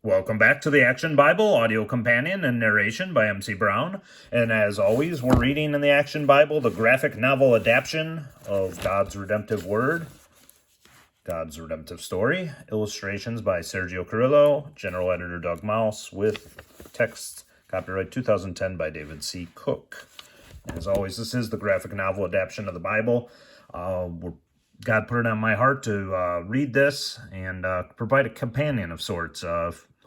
Welcome back to the Action Bible, audio companion and narration by MC Brown. And as always, we're reading in the Action Bible the graphic novel adaptation of God's Redemptive Word, God's Redemptive Story, illustrations by Sergio Carrillo, general editor Doug Mouse, with text copyright 2010 by David C. Cook. As always, this is the graphic novel adaptation of the Bible. God put it on my heart to read this and provide a companion of sorts.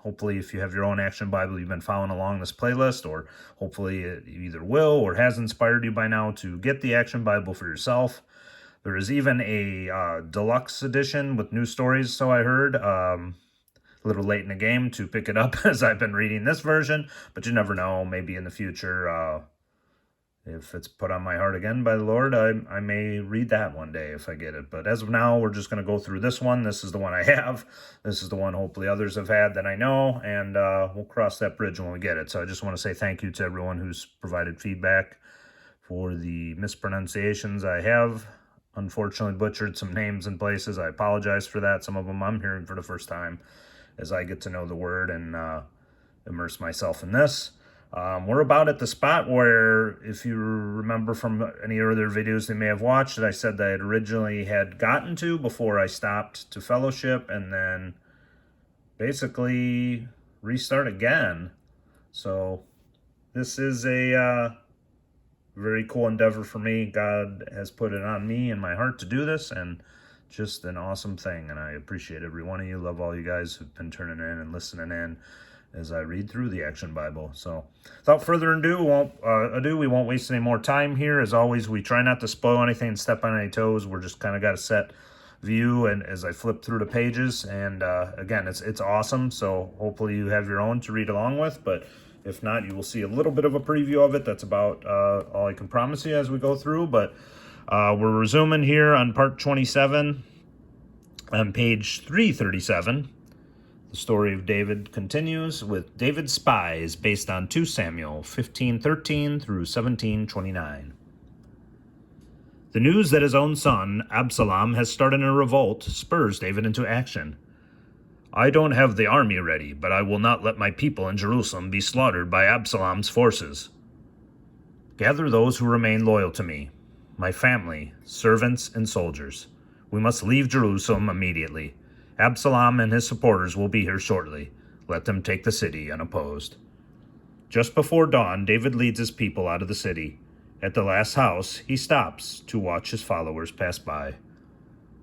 Hopefully, if you have your own Action Bible, you've been following along this playlist, or hopefully it either will or has inspired you by now to get the Action Bible for yourself. There is even a deluxe edition with new stories, so I heard. A little late in the game to pick it up as I've been reading this version, but you never know. Maybe in the future, if it's put on my heart again by the Lord, I may read that one day if I get it. But as of now, we're just going to go through this one. This is the one I have. This is the one hopefully others have had that I know, and we'll cross that bridge when we get it. So I just want to say thank you to everyone who's provided feedback for the mispronunciations. I have unfortunately butchered some names and places. I apologize for that. Some of them I'm hearing for the first time as I get to know the word and immerse myself in this. We're about at the spot where, if you remember from any other videos they may have watched, that I said that I originally had gotten to before I stopped to fellowship and then basically restart again. So this is a very cool endeavor for me. God has put it on me and my heart to do this, and just an awesome thing. And I appreciate every one of you. Love all you guys who've been turning in and listening in as I read through the Action Bible. So without further ado, we won't waste any more time here. As always, we try not to spoil anything and step on any toes. We're just kind of got a set view, and as I flip through the pages, and again, it's awesome. So hopefully you have your own to read along with, but if not, you will see a little bit of a preview of it. That's about all I can promise you as we go through. But we're resuming here on part 27 on page 337. The story of David continues with David's spies, based on 2 Samuel 15:13 through 17:29. The news that his own son, Absalom, has started a revolt spurs David into action. I don't have the army ready, but I will not let my people in Jerusalem be slaughtered by Absalom's forces. Gather those who remain loyal to me, my family, servants, and soldiers. We must leave Jerusalem immediately. Absalom and his supporters will be here shortly. Let them take the city unopposed. Just before dawn, David leads his people out of the city. At the last house, he stops to watch his followers pass by.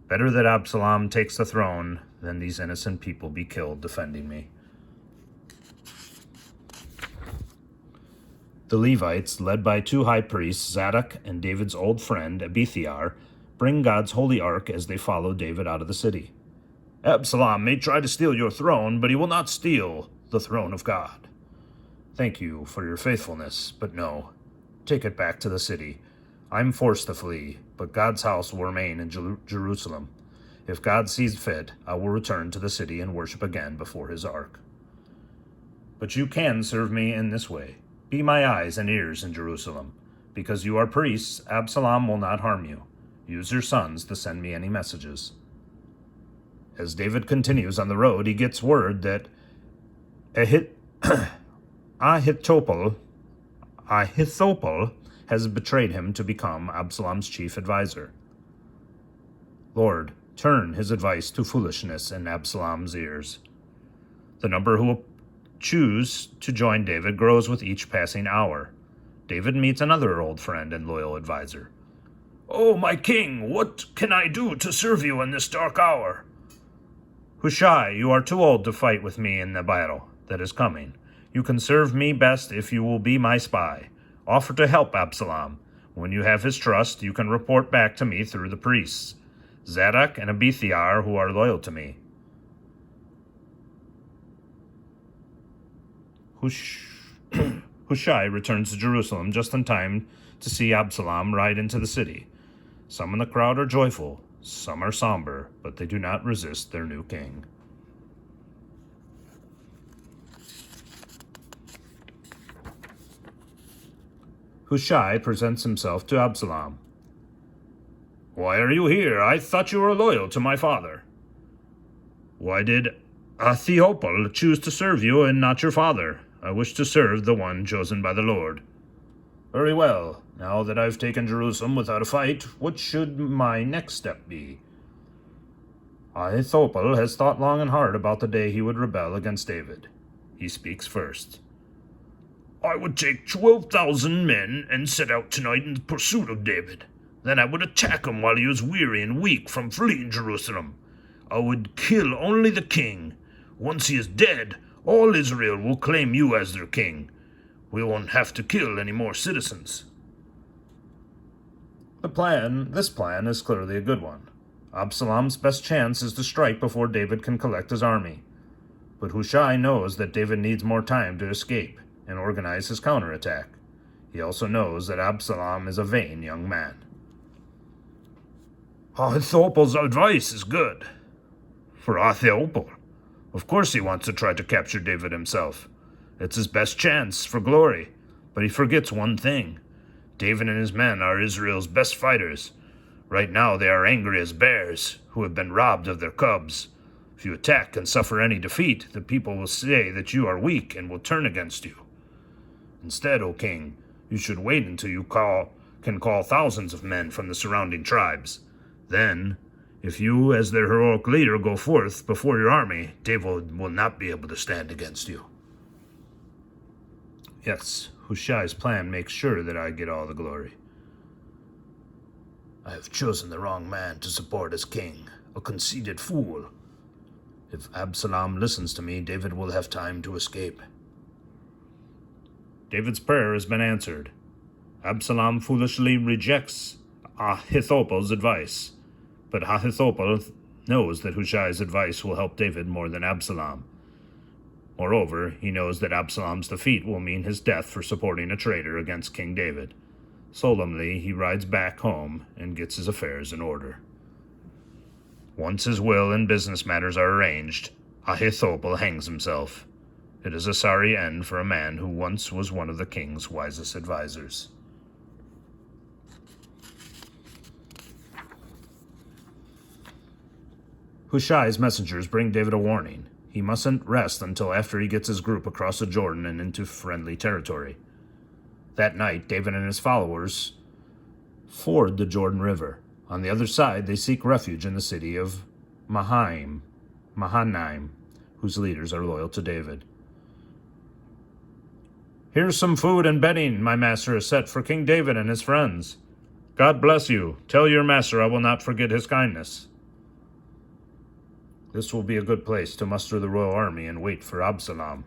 Better that Absalom takes the throne than these innocent people be killed defending me. The Levites, led by 2 high priests, Zadok and David's old friend Abiathar, bring God's holy ark as they follow David out of the city. Absalom may try to steal your throne, but he will not steal the throne of God. Thank you for your faithfulness, but no. Take it back to the city. I'm forced to flee, but God's house will remain in Jerusalem. If God sees fit, I will return to the city and worship again before his ark. But you can serve me in this way. Be my eyes and ears in Jerusalem. Because you are priests, Absalom will not harm you. Use your sons to send me any messages. As David continues on the road, he gets word that Ahithophel has betrayed him to become Absalom's chief advisor. Lord, turn his advice to foolishness in Absalom's ears. The number who will choose to join David grows with each passing hour. David meets another old friend and loyal advisor. Oh, my king, what can I do to serve you in this dark hour? Hushai, you are too old to fight with me in the battle that is coming. You can serve me best if you will be my spy. Offer to help Absalom. When you have his trust, you can report back to me through the priests, Zadok and Abiathar, who are loyal to me. Hushai returns to Jerusalem just in time to see Absalom ride into the city. Some in the crowd are joyful, some are somber, but they do not resist their new king. Hushai presents himself to Absalom. Why are you here? I thought you were loyal to my father. Why did Ahithophel choose to serve you and not your father. I wish to serve the one chosen by the Lord. Very well. Now that I've taken Jerusalem without a fight, what should my next step be? Ahithophel has thought long and hard about the day he would rebel against David. He speaks first. I would take 12,000 men and set out tonight in pursuit of David. Then I would attack him while he was weary and weak from fleeing Jerusalem. I would kill only the king. Once he is dead, all Israel will claim you as their king. We won't have to kill any more citizens. This plan is clearly a good one. Absalom's best chance is to strike before David can collect his army. But Hushai knows that David needs more time to escape and organize his counterattack. He also knows that Absalom is a vain young man. Ahithophel's advice is good. For Ahithophel, of course he wants to try to capture David himself. It's his best chance for glory, but he forgets one thing. David and his men are Israel's best fighters. Right now they are angry as bears who have been robbed of their cubs. If you attack and suffer any defeat, the people will say that you are weak and will turn against you. Instead, O king, you should wait until you can call thousands of men from the surrounding tribes. Then, if you, as their heroic leader, go forth before your army, David will not be able to stand against you. Yes, Hushai's plan makes sure that I get all the glory. I have chosen the wrong man to support as king, a conceited fool. If Absalom listens to me, David will have time to escape. David's prayer has been answered. Absalom foolishly rejects Ahithophel's advice, but Ahithophel knows that Hushai's advice will help David more than Absalom. Moreover, he knows that Absalom's defeat will mean his death for supporting a traitor against King David. Solemnly, he rides back home and gets his affairs in order. Once his will and business matters are arranged, Ahithophel hangs himself. It is a sorry end for a man who once was one of the king's wisest advisors. Hushai's messengers bring David a warning. He mustn't rest until after he gets his group across the Jordan and into friendly territory. That night, David and his followers ford the Jordan River. On the other side, they seek refuge in the city of Mahanaim, whose leaders are loyal to David. Here's some food and bedding my master has set for King David and his friends. God bless you. Tell your master I will not forget his kindness. This will be a good place to muster the royal army and wait for Absalom.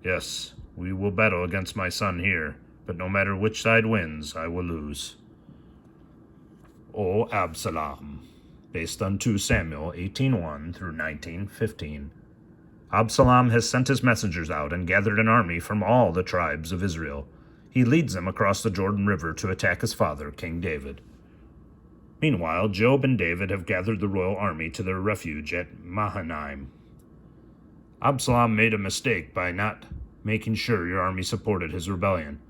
Yes, we will battle against my son here, but no matter which side wins, I will lose. O Absalom, based on 2 Samuel 18:1 through 19:15. Absalom has sent his messengers out and gathered an army from all the tribes of Israel. He leads them across the Jordan River to attack his father, King David. Meanwhile, Joab and David have gathered the royal army to their refuge at Mahanaim. Absalom made a mistake by not making sure your army supported his rebellion.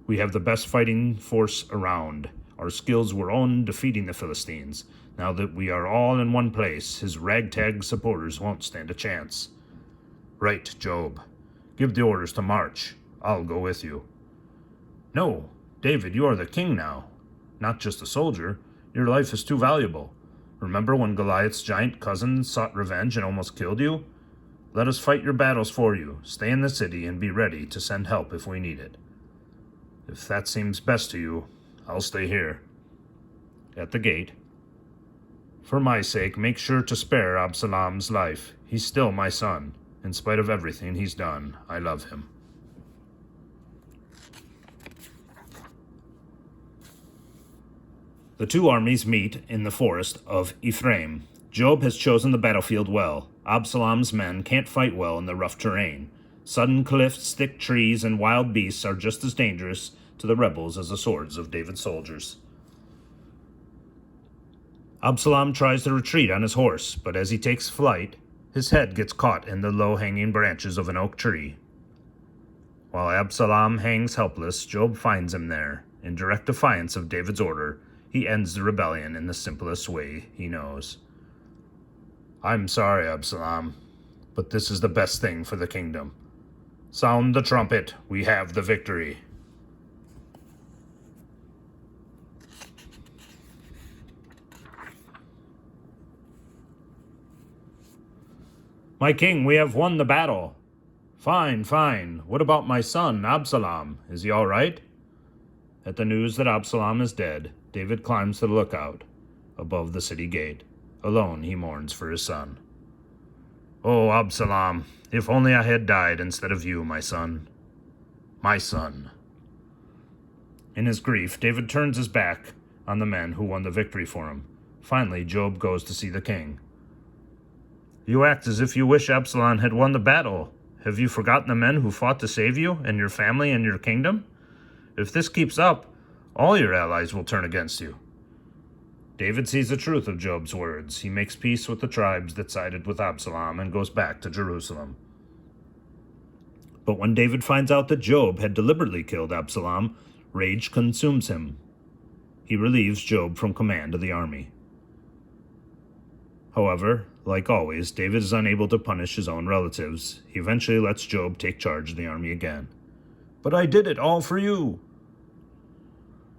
We have the best fighting force around. Our skills were on defeating the Philistines. Now that we are all in one place, his ragtag supporters won't stand a chance. Right, Joab. Give the orders to march. I'll go with you. No, David, you are the king now. Not just a soldier. Your life is too valuable. Remember when Goliath's giant cousin sought revenge and almost killed you? Let us fight your battles for you. Stay in the city and be ready to send help if we need it. If that seems best to you, I'll stay here. At the gate. For my sake, make sure to spare Absalom's life. He's still my son. In spite of everything he's done, I love him. The two armies meet in the forest of Ephraim. Joab has chosen the battlefield well. Absalom's men can't fight well in the rough terrain. Sudden cliffs, thick trees, and wild beasts are just as dangerous to the rebels as the swords of David's soldiers. Absalom tries to retreat on his horse, but as he takes flight, his head gets caught in the low-hanging branches of an oak tree. While Absalom hangs helpless, Joab finds him there. In direct defiance of David's order, he ends the rebellion in the simplest way he knows. I'm sorry, Absalom, but this is the best thing for the kingdom. Sound the trumpet, we have the victory. My king, we have won the battle. Fine, fine. What about my son, Absalom? Is he all right? At the news that Absalom is dead, David climbs to the lookout above the city gate. Alone, he mourns for his son. Oh, Absalom, if only I had died instead of you, my son. My son. In his grief, David turns his back on the men who won the victory for him. Finally, Joab goes to see the king. You act as if you wish Absalom had won the battle. Have you forgotten the men who fought to save you and your family and your kingdom? If this keeps up, all your allies will turn against you. David sees the truth of Joab's words. He makes peace with the tribes that sided with Absalom and goes back to Jerusalem. But when David finds out that Joab had deliberately killed Absalom, rage consumes him. He relieves Joab from command of the army. However, like always, David is unable to punish his own relatives. He eventually lets Joab take charge of the army again. But I did it all for you.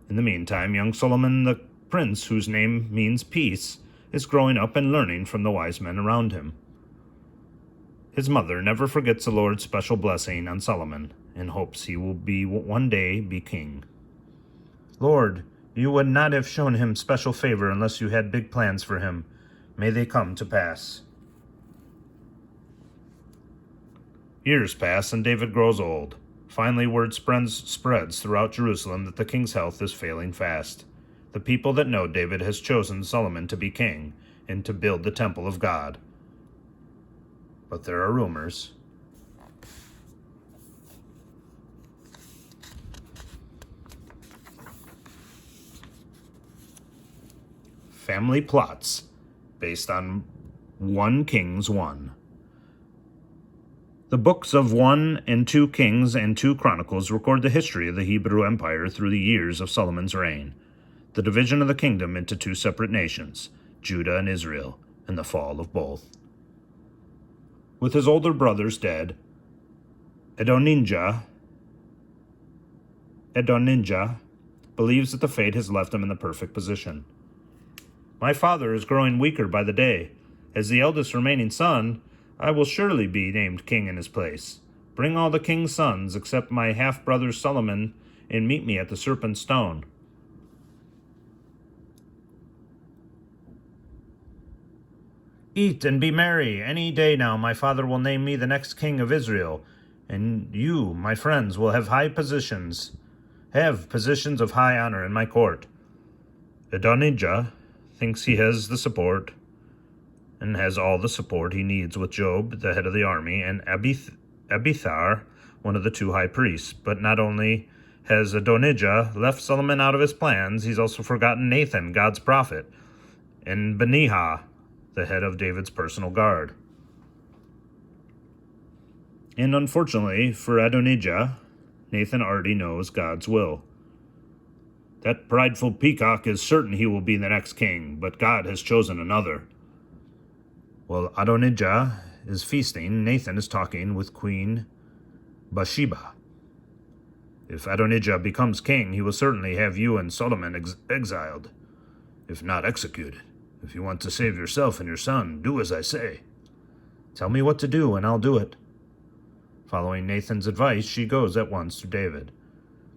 In the meantime, young Solomon, the prince whose name means peace, is growing up and learning from the wise men around him. His mother never forgets the Lord's special blessing on Solomon and hopes he will one day be king. Lord, you would not have shown him special favor unless you had big plans for him. May they come to pass. Years pass and David grows old. Finally, word spreads throughout Jerusalem that the king's health is failing fast. The people that know David has chosen Solomon to be king and to build the temple of God. But there are rumors. Family plots based on 1 Kings 1. The books of 1 and 2 Kings and 2 Chronicles record the history of the Hebrew Empire through the years of Solomon's reign, the division of the kingdom into 2 separate nations, Judah and Israel, and the fall of both. With his older brothers dead, Adonijah believes that the fate has left him in the perfect position. My father is growing weaker by the day. As the eldest remaining son, I will surely be named king in his place. Bring all the king's sons except my half-brother Solomon and meet me at the Serpent Stone. Eat and be merry. Any day now my father will name me the next king of Israel, and you, my friends, will have positions of high honor in my court. Adonijah thinks he has the support, and has all the support he needs with Joab, the head of the army, and Abithar, one of the 2 high priests. But not only has Adonijah left Solomon out of his plans, he's also forgotten Nathan, God's prophet, and Benaiah, the head of David's personal guard. And unfortunately for Adonijah, Nathan already knows God's will. That prideful peacock is certain he will be the next king, but God has chosen another. While Adonijah is feasting, Nathan is talking with Queen Bathsheba. If Adonijah becomes king, he will certainly have you and Solomon exiled, if not executed. If you want to save yourself and your son, do as I say. Tell me what to do, and I'll do it. Following Nathan's advice, she goes at once to David.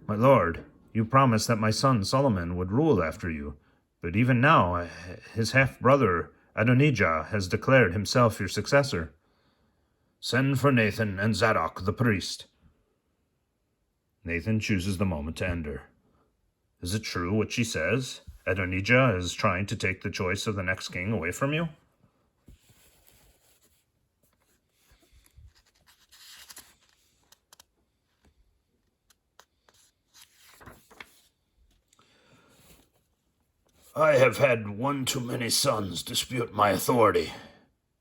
My lord, you promised that my son Solomon would rule after you, but even now his half-brother Adonijah has declared himself your successor. Send for Nathan and Zadok the priest. Nathan chooses the moment to enter. Is it true what she says? Adonijah is trying to take the choice of the next king away from you? I have had one too many sons dispute my authority.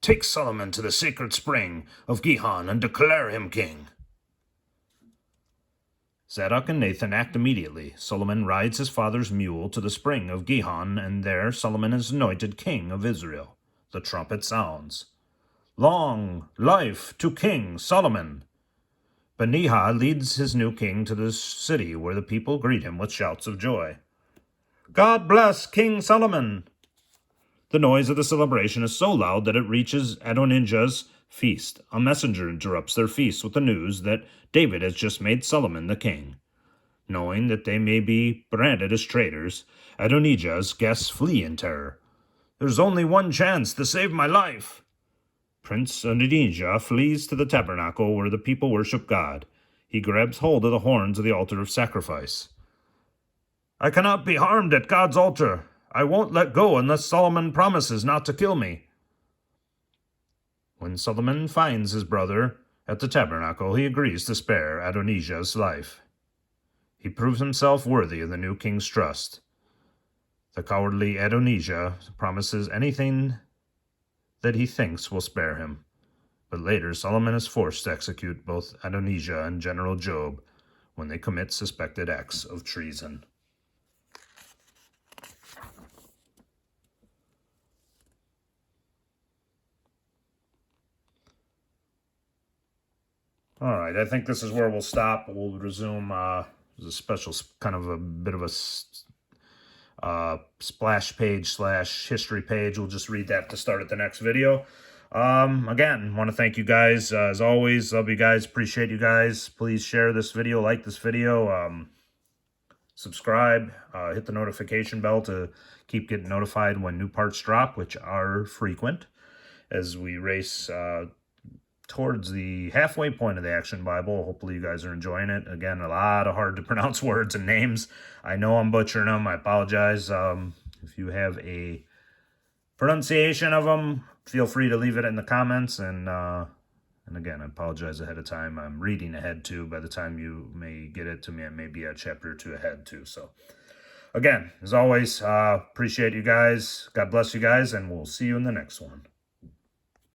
Take Solomon to the sacred spring of Gihon and declare him king. Zadok and Nathan act immediately. Solomon rides his father's mule to the spring of Gihon, and there Solomon is anointed king of Israel. The trumpet sounds. Long life to King Solomon! Benihah leads his new king to the city where the people greet him with shouts of joy. God bless King Solomon! The noise of the celebration is so loud that it reaches Adonijah's feast. A messenger interrupts their feast with the news that David has just made Solomon the king. Knowing that they may be branded as traitors, Adonijah's guests flee in terror. There's only one chance to save my life. Prince Adonijah flees to the tabernacle where the people worship God. He grabs hold of the horns of the altar of sacrifice. I cannot be harmed at God's altar. I won't let go unless Solomon promises not to kill me. When Solomon finds his brother at the tabernacle, he agrees to spare Adonijah's life. He proves himself worthy of the new king's trust. The cowardly Adonijah promises anything that he thinks will spare him. But later, Solomon is forced to execute both Adonijah and General Job when they commit suspected acts of treason. All right, I think this is where we'll stop. We'll resume a special kind of a bit of a splash page / history page. We'll just read that to start at the next video. Again, want to thank you guys. As always, love you guys. Appreciate you guys. Please share this video, like this video, subscribe, hit the notification bell to keep getting notified when new parts drop, which are frequent as we race towards the halfway point of the Action Bible. Hopefully you guys are enjoying it. Again, a lot of hard to pronounce words and names. I know I'm butchering them. I apologize. If you have a pronunciation of them, feel free to leave it in the comments. And again, I apologize ahead of time. I'm reading ahead too. By the time you may get it to me, I may be a chapter or two ahead too. So again, as always, appreciate you guys. God bless you guys, and we'll see you in the next one.